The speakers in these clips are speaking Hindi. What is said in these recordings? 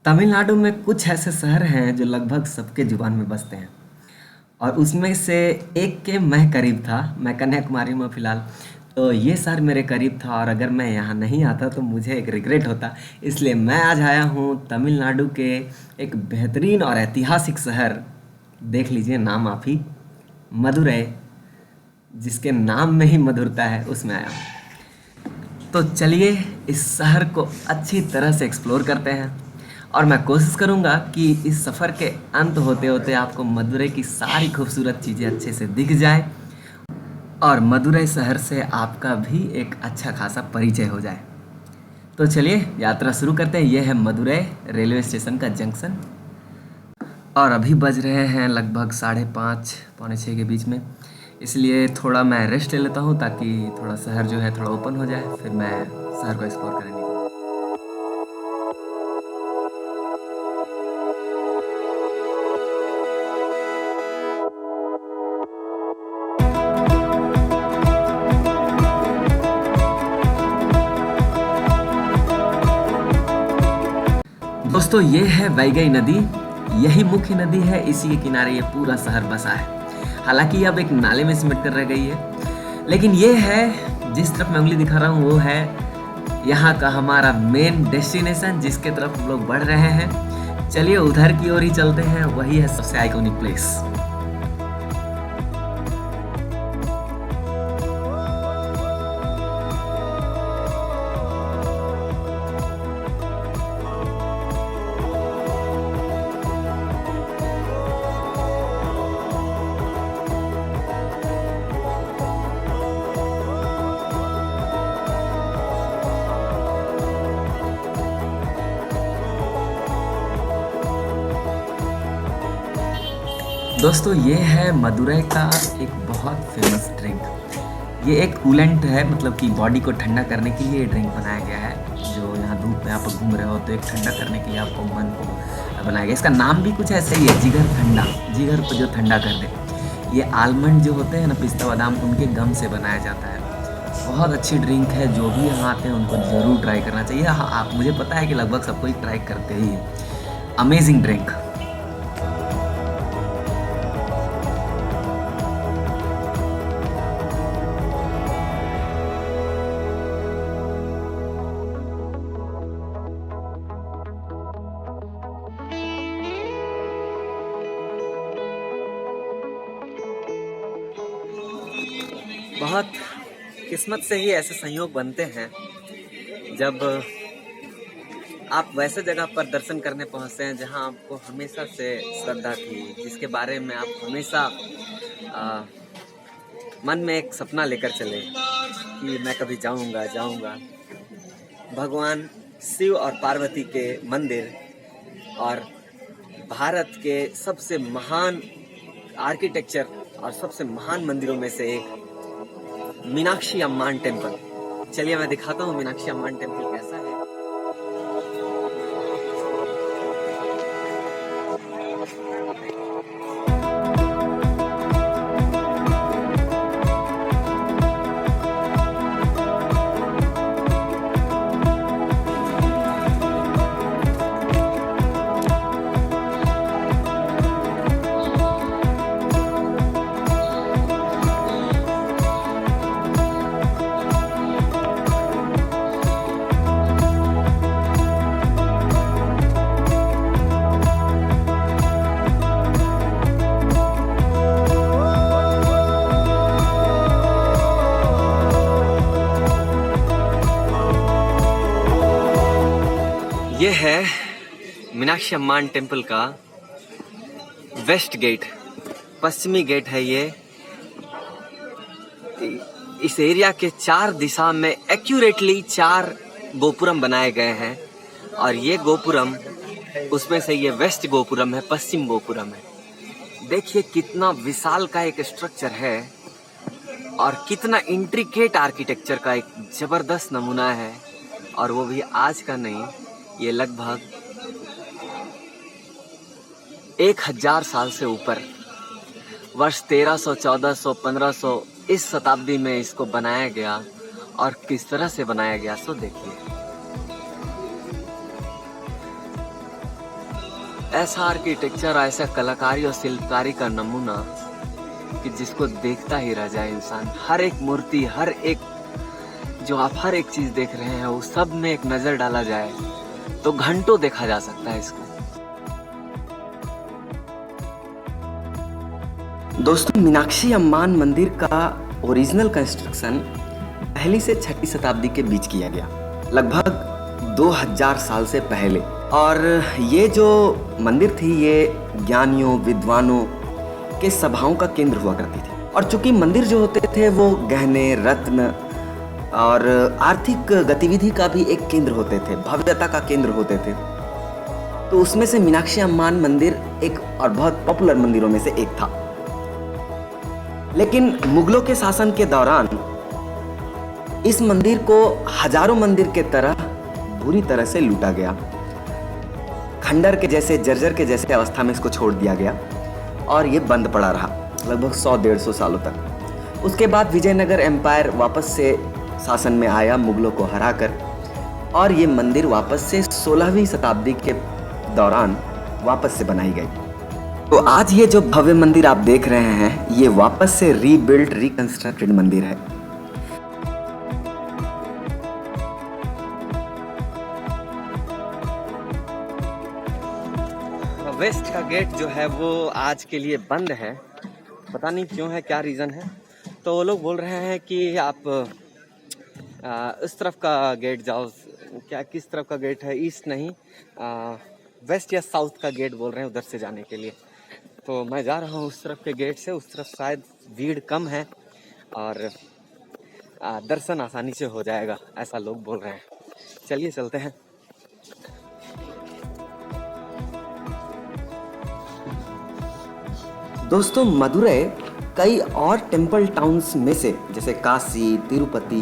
तमिलनाडु में कुछ ऐसे शहर हैं जो लगभग सबके जुबान में बसते हैं और उसमें से एक के मैं करीब था। मैं कन्याकुमारी में फ़िलहाल। तो ये शहर मेरे करीब था और अगर मैं यहाँ नहीं आता तो मुझे एक रिग्रेट होता। इसलिए मैं आज आया हूँ तमिलनाडु के एक बेहतरीन और ऐतिहासिक शहर। देख लीजिए नाम आप ही, मदुरै। जिसके नाम में ही मधुरता है उसमें आया हूँ। तो चलिए इस शहर को अच्छी तरह से एक्सप्लोर करते हैं और मैं कोशिश करूंगा कि इस सफ़र के अंत होते होते आपको मदुरै की सारी खूबसूरत चीज़ें अच्छे से दिख जाए और मदुरै शहर से आपका भी एक अच्छा खासा परिचय हो जाए। तो चलिए यात्रा शुरू करते हैं। यह है मदुरै रेलवे स्टेशन का जंक्शन और अभी बज रहे हैं लगभग 5:30 पौने 6 के बीच में। इसलिए थोड़ा मैं रेस्ट ले लेता हूँ ताकि थोड़ा शहर जो है थोड़ा ओपन हो जाए, फिर मैं शहर को एक्सप्लोर करने निकलूँ। दोस्तों ये है वैगई नदी। यही मुख्य नदी है, इसी के किनारे ये पूरा शहर बसा है। हालांकि अब एक नाले में सिमट कर रह गई है, लेकिन ये है जिस तरफ मैं उंगली दिखा रहा हूँ वो है यहाँ का हमारा मेन डेस्टिनेशन जिसके तरफ हम लोग बढ़ रहे हैं। चलिए उधर की ओर ही चलते हैं, वही है सबसे आइकॉनिक प्लेस। दोस्तों ये है मदुरै का एक बहुत फेमस ड्रिंक। ये एक कूलेंट है, मतलब कि बॉडी को ठंडा करने के लिए ये ड्रिंक बनाया गया है। जो यहाँ धूप में आप घूम रहे हो तो एक ठंडा करने के लिए आपको मन को बनाया गया। इसका नाम भी कुछ ऐसा ही है, जिगर ठंडा, जिगर को जो ठंडा कर दे। ये आलमंड जो होते हैं ना, पिस्ता बादाम, उनके गम से बनाया जाता है। बहुत अच्छी ड्रिंक है, जो भी यहाँ आते हैं उनको ज़रूर ट्राई करना चाहिए। हाँ, आप, मुझे पता है कि लगभग सब कोई ट्राई करते ही है। Amazing drink. बहुत किस्मत से ही ऐसे संयोग बनते हैं जब आप वैसे जगह पर दर्शन करने पहुंचते हैं जहां आपको हमेशा से श्रद्धा थी, जिसके बारे में आप हमेशा आ, मन में एक सपना लेकर चले कि मैं कभी जाऊंगा जाऊंगा। भगवान शिव और पार्वती के मंदिर और भारत के सबसे महान आर्किटेक्चर और सबसे महान मंदिरों में से एक मीनाक्षी अम्मान टेम्पल। चलिए मैं दिखाता हूँ मीनाक्षी अम्मान टेम्पल कैसा है। ये है मीनाक्षी अम्मान टेम्पल का वेस्ट गेट, पश्चिमी गेट है ये। इस एरिया के 4 दिशा में एक्यूरेटली 4 गोपुरम बनाए गए हैं और ये गोपुरम, उसमें से ये वेस्ट गोपुरम है, पश्चिम गोपुरम है। देखिए कितना विशाल का एक स्ट्रक्चर है और कितना इंट्रिकेट आर्किटेक्चर का एक जबरदस्त नमूना है। और वो भी आज का नहीं, ये लगभग 1000 साल से ऊपर, वर्ष 1300, 1400, 1500 इस शताब्दी में इसको बनाया गया। और किस तरह से बनाया गया सो देखिए। ऐसा आर्किटेक्चर, ऐसा कलाकारी और शिल्पकारी का नमूना कि जिसको देखता ही रह जाए इंसान। हर एक मूर्ति, हर एक जो आप हर एक चीज देख रहे हैं वो सब में एक नजर डाला जाए तो घंटों देखा जा सकता है इसको। दोस्तों, मीनाक्षी अम्मान मंदिर का ओरिजिनल कंस्ट्रक्शन पहली से छठी शताब्दी के बीच किया गया, लगभग 2000 साल से पहले। और ये जो मंदिर थी ये ज्ञानियों, विद्वानों के सभाओं का केंद्र हुआ करती थी। और चूंकि मंदिर जो होते थे वो गहने, रत्न और आर्थिक गतिविधि का भी एक केंद्र होते थे, भव्यता का केंद्र होते थे, तो उसमें से मीनाक्षी अम्मान मंदिर एक और बहुत पॉपुलर मंदिरों में से एक था। लेकिन मुगलों के शासन के दौरान इस मंदिर को हजारों मंदिर के तरह बुरी तरह से लूटा गया। खंडर के जैसे, जर्जर के जैसे अवस्था में इसको छोड़ दिया गया और ये बंद पड़ा रहा लगभग 100-150 सालों तक। उसके बाद विजयनगर एम्पायर वापस से शासन में आया मुगलों को हराकर, और ये मंदिर वापस से 16वीं शताब्दी के दौरान वापस से बनाई गई। तो आज ये जो भव्य मंदिर आप देख रहे हैं ये वापस से रीबिल्ड, रिकंस्ट्रक्टेड मंदिर है। वेस्ट का गेट जो है वो आज के लिए बंद है, पता नहीं क्यों है, क्या रीज़न है। तो वो लोग बोल रहे हैं कि आप इस तरफ का गेट जाओ। क्या, किस तरफ का गेट है? ईस्ट नहीं, वेस्ट या साउथ का गेट बोल रहे हैं उधर से जाने के लिए। तो मैं जा रहा हूँ उस तरफ के गेट से। उस तरफ शायद भीड़ कम है और दर्शन आसानी से हो जाएगा, ऐसा लोग बोल रहे हैं। चलिए चलते हैं। दोस्तों, मदुरै कई और टेम्पल टाउन्स में से, जैसे काशी, तिरुपति,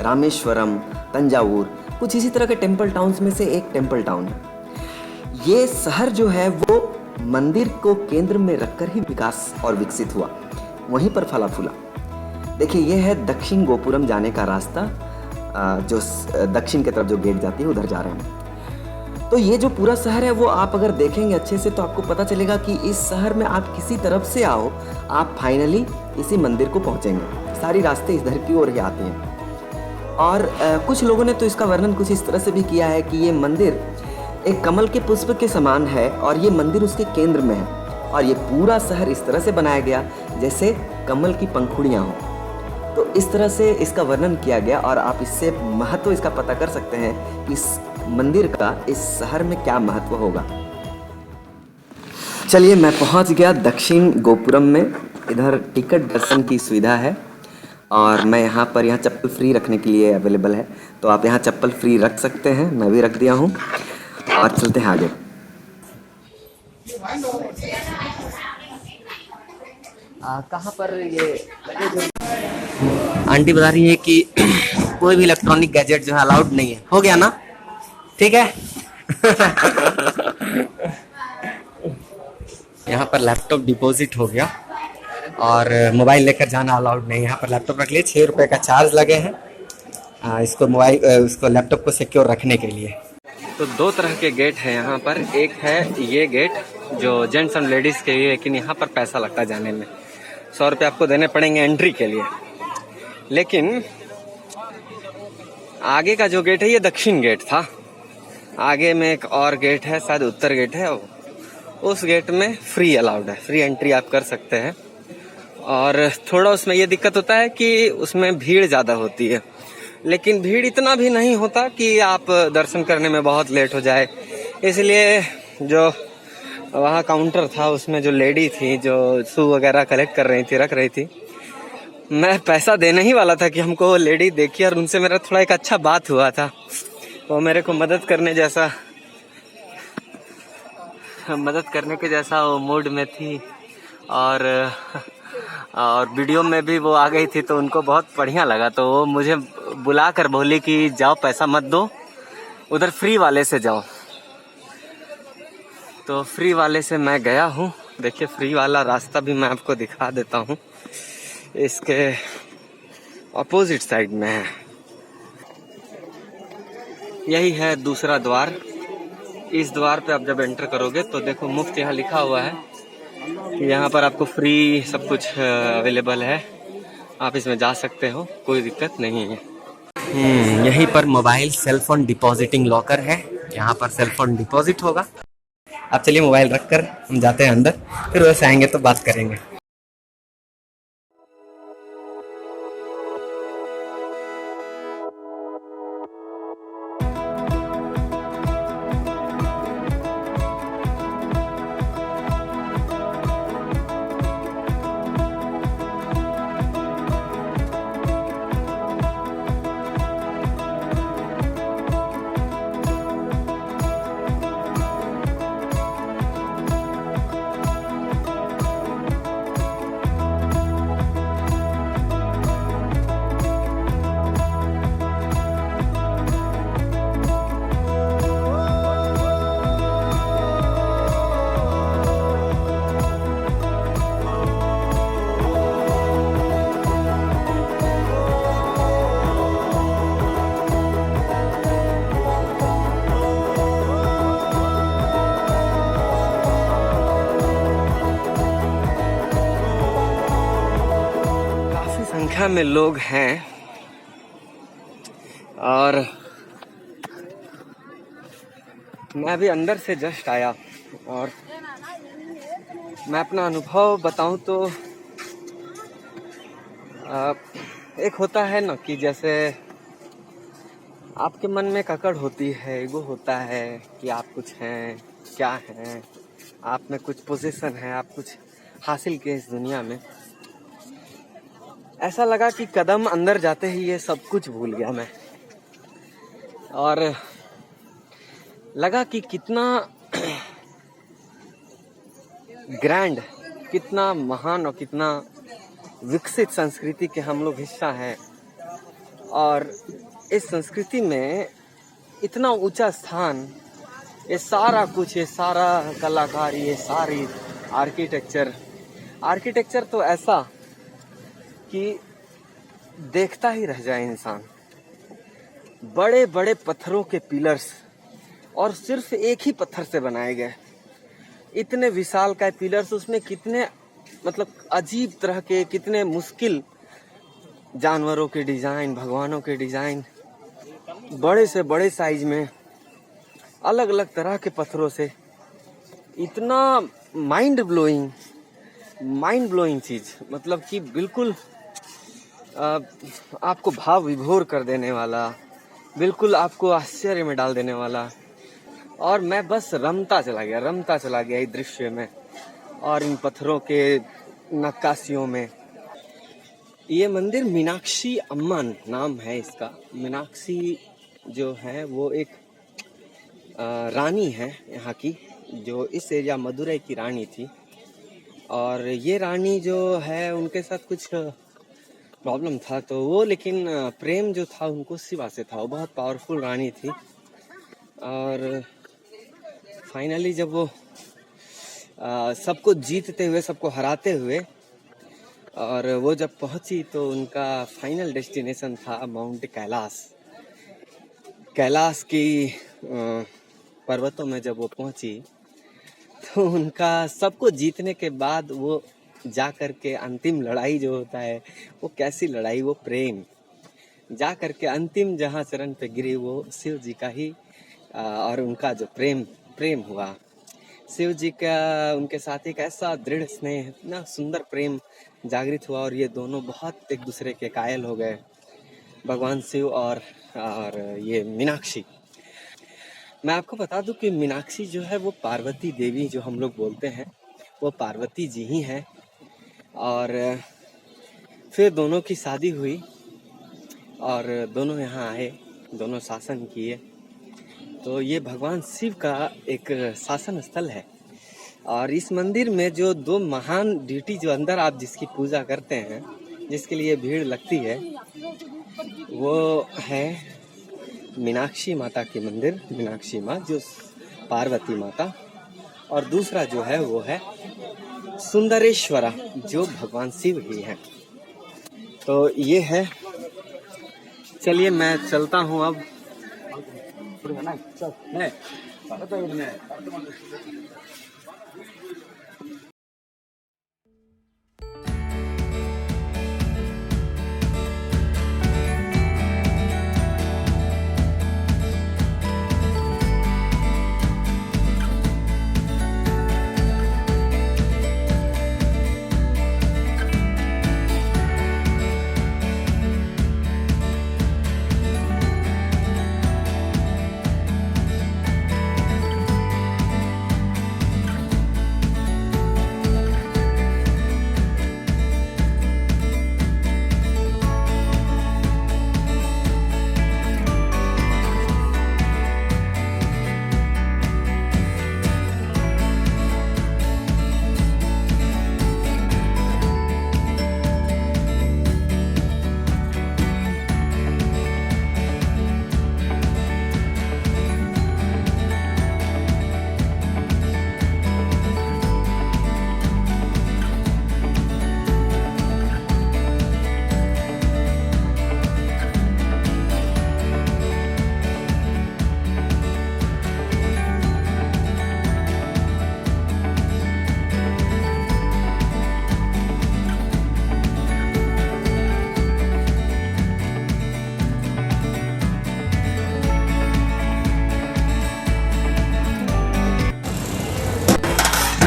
रामेश्वरम, तंजावुर, कुछ इसी तरह के टेम्पल टाउन्स में से एक टेम्पल टाउन है। ये शहर जो है वो मंदिर को केंद्र में रखकर ही विकास और विकसित हुआ, वहीं पर फला फूला। देखिए, ये है दक्षिण गोपुरम जाने का रास्ता, जो दक्षिण की तरफ जो गेट जाती है उधर जा रहे हैं। तो ये जो पूरा शहर है वो आप अगर देखेंगे अच्छे से तो आपको पता चलेगा कि इस शहर में आप किसी तरफ से आओ, आप फाइनली इसी मंदिर को पहुंचेंगे। सारी रास्ते इधर की ओर ही आते हैं। और कुछ लोगों ने तो इसका वर्णन कुछ इस तरह से भी किया है कि ये मंदिर एक कमल के पुष्प के समान है और ये मंदिर उसके केंद्र में है, और ये पूरा शहर इस तरह से बनाया गया जैसे कमल की पंखुड़ियाँ हों। तो इस तरह से इसका वर्णन किया गया और आप इससे महत्व इसका पता कर सकते हैं, इस मंदिर का इस शहर में क्या महत्व होगा। चलिए, मैं पहुंच गया दक्षिण गोपुरम में। इधर टिकट दर्शन की सुविधा है और मैं यहाँ चप्पल फ्री रखने के लिए अवेलेबल है, तो आप यहाँ चप्पल फ्री रख सकते हैं। मैं भी रख दिया हूँ और चलते हैं आगे। कहाँ पर ये आंटी बता रही है कि कोई भी इलेक्ट्रॉनिक गैजेट जो है अलाउड नहीं है। हो गया ना? ठीक है। यहाँ पर लैपटॉप डिपॉजिट हो गया और मोबाइल लेकर जाना अलाउड नहीं है। यहाँ पर लैपटॉप रख लिए, 6 रुपये का चार्ज लगे हैं इसको लैपटॉप को सिक्योर रखने के लिए। तो 2 तरह के गेट हैं यहाँ पर। एक है ये गेट जो जेंट्स एंड लेडीज़ के लिए, लेकिन यहाँ पर पैसा लगता है जाने में। 100 रुपये आपको देने पड़ेंगे एंट्री के लिए। लेकिन आगे का जो गेट है ये दक्षिण गेट था। आगे में एक और गेट है, शायद उत्तर गेट है। उस गेट में फ्री अलाउड है, फ्री एंट्री आप कर सकते हैं। और थोड़ा उसमें ये दिक्कत होता है कि उसमें भीड़ ज़्यादा होती है, लेकिन भीड़ इतना भी नहीं होता कि आप दर्शन करने में बहुत लेट हो जाए। इसलिए जो वहाँ काउंटर था उसमें जो लेडी थी जो शू वगैरह कलेक्ट कर रही थी, रख रही थी, मैं पैसा देने ही वाला था कि हमको वो लेडी देखी और उनसे मेरा थोड़ा एक अच्छा बात हुआ था। वो मेरे को मदद करने के जैसा वो मूड में थी और वीडियो में भी वो आ गई थी, तो उनको बहुत बढ़िया लगा। तो वो मुझे बुला कर बोली कि जाओ, पैसा मत दो, उधर फ्री वाले से जाओ। तो फ्री वाले से मैं गया हूँ। देखिए, फ्री वाला रास्ता भी मैं आपको दिखा देता हूँ, इसके अपोजिट साइड में है। यही है दूसरा द्वार। इस द्वार पे आप जब एंटर करोगे तो देखो मुफ्त यहाँ लिखा हुआ है कि यहाँ पर आपको फ्री सब कुछ अवेलेबल है, आप इसमें जा सकते हो, कोई दिक्कत नहीं है। यहीं पर मोबाइल सेलफोन डिपॉजिटिंग लॉकर है, यहाँ पर सेलफोन डिपॉजिट होगा। अब चलिए मोबाइल रखकर हम जाते हैं अंदर, फिर वैसे आएंगे तो बात करेंगे। संख्या में लोग हैं और मैं अभी अंदर से जस्ट आया और मैं अपना अनुभव बताऊं तो एक होता है ना कि जैसे आपके मन में ककड़ होती है, ईगो होता है कि आप कुछ हैं, क्या हैं, आप में कुछ पोजीशन है, आप कुछ हासिल किए इस दुनिया में। ऐसा लगा कि कदम अंदर जाते ही ये सब कुछ भूल गया मैं, और लगा कि कितना ग्रैंड, कितना महान और कितना विकसित संस्कृति के हम लोग हिस्सा हैं, और इस संस्कृति में इतना ऊंचा स्थान, ये सारा कुछ, ये सारा कलाकारी, ये सारी आर्किटेक्चर तो ऐसा कि देखता ही रह जाए इंसान। बड़े बड़े पत्थरों के पिलर्स, और सिर्फ एक ही पत्थर से बनाए गए इतने विशालकाय पिलर्स, उसमें कितने मतलब अजीब तरह के, कितने मुश्किल जानवरों के डिजाइन, भगवानों के डिजाइन, बड़े से बड़े साइज में अलग अलग तरह के पत्थरों से, इतना माइंड ब्लोइंग चीज, मतलब कि बिल्कुल आपको भाव विभोर कर देने वाला, बिल्कुल आपको आश्चर्य में डाल देने वाला। और मैं बस रमता चला गया इस दृश्य में और इन पत्थरों के नक्काशियों में। ये मंदिर मीनाक्षी अम्मन नाम है इसका। मीनाक्षी जो है वो एक रानी है यहाँ की, जो इस एरिया मदुरई की रानी थी, और ये रानी जो है उनके साथ कुछ प्रॉब्लम था, तो वो, लेकिन प्रेम जो था उनको शिवा से था। वो बहुत पावरफुल रानी थी, और फाइनली जब वो सबको जीतते हुए, सबको हराते हुए, और वो जब पहुंची तो उनका फाइनल डेस्टिनेशन था माउंट कैलाश की पर्वतों में। जब वो पहुंची तो उनका सबको जीतने के बाद वो जा कर के अंतिम लड़ाई जो होता है, वो कैसी लड़ाई, वो प्रेम, जा कर के अंतिम जहाँ चरण पे गिरी वो शिव जी का ही, और उनका जो प्रेम हुआ शिव जी का, उनके साथ एक ऐसा दृढ़ स्नेह, इतना सुंदर प्रेम जागृत हुआ, और ये दोनों बहुत एक दूसरे के कायल हो गए, भगवान शिव और ये मीनाक्षी। मैं आपको बता दूं कि मीनाक्षी जो है वो पार्वती देवी जो हम लोग बोलते हैं, वो पार्वती जी ही हैं। और फिर दोनों की शादी हुई और दोनों यहाँ आए, दोनों शासन किए। तो ये भगवान शिव का एक शासन स्थल है, और इस मंदिर में जो दो महान डिटी, जो अंदर आप जिसकी पूजा करते हैं, जिसके लिए भीड़ लगती है, वो है मीनाक्षी माता की मंदिर, मीनाक्षी माँ जो पार्वती माता, और दूसरा जो है वो है सुंदरेश्वरा जो भगवान शिव ही हैं। तो ये है, चलिए मैं चलता हूँ अब।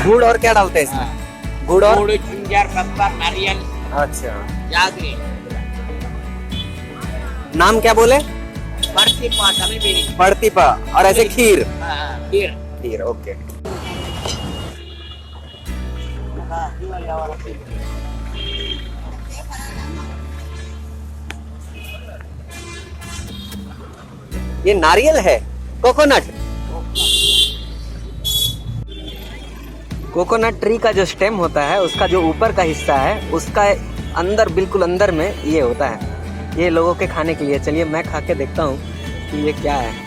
गुड़ और क्या डालते हैं इसमें? गुड़ और गुड़, जिंजर, पत्ता, नारियल, अच्छा, जागरी, नाम क्या बोले? बर्फी, पाटमी बेरी। पड़तीपा। और ऐसे खीर? खीर। खीर, ओके। ये नारियल है? कोकोनट? कोकोनट ट्री का जो स्टेम होता है, उसका जो ऊपर का हिस्सा है, उसका अंदर, बिल्कुल अंदर में ये होता है। ये लोगों के खाने के लिए। चलिए मैं खा के देखता हूँ कि ये क्या है।